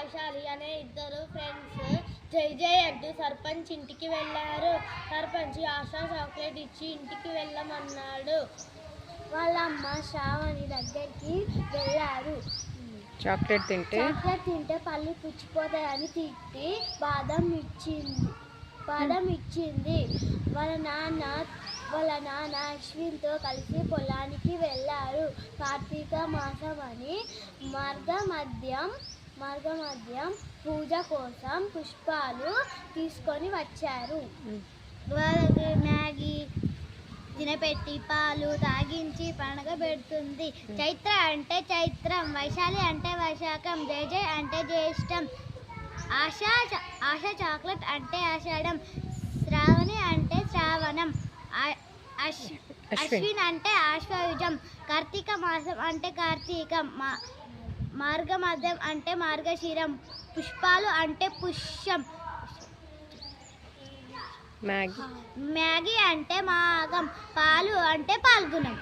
వైశాలి అనే ఇద్దరు ఫ్రెండ్స్ జై జై అంటూ సర్పంచ్ ఇంటికి వెళ్ళారు. సర్పంచ్ ఆశా చాక్లెట్ ఇచ్చి ఇంటికి వెళ్ళమన్నాడు. వాళ్ళ అమ్మ శ్రావణి దగ్గరికి వెళ్ళారు. చాక్లెట్ తింటే పళ్ళు పుచ్చిపోతాయని తిట్టి బాదం ఇచ్చింది. వాళ్ళ నాన్న అశ్విన్తో కలిసి పొలానికి వెళ్ళారు. కార్తీక మాసం అని మార్గమధ్యం పూజ కోసం పుష్పాలు తీసుకొని వచ్చారు. వాళ్ళకి మ్యాగీ తినపెట్టి పాలు తాగించి పండగ పెడుతుంది. చైత్ర అంటే చైత్రం, వైశాలి అంటే వైశాఖం, జై జై అంటే జ్యేష్టం, ఆశ చాక్లెట్ అంటే ఆషాఢం, శ్రావణి అంటే శ్రావణం, అశ్విన్ అంటే ఆశ్వయుజం, కార్తీక మాసం అంటే కార్తీకం, మార్గమధ్యం అంటే మార్గశిరం, పుష్పాలు అంటే పుష్యం, మ్యాగీ మ్యాగీ అంటే మాఘం, పాలు అంటే పాల్గొనం.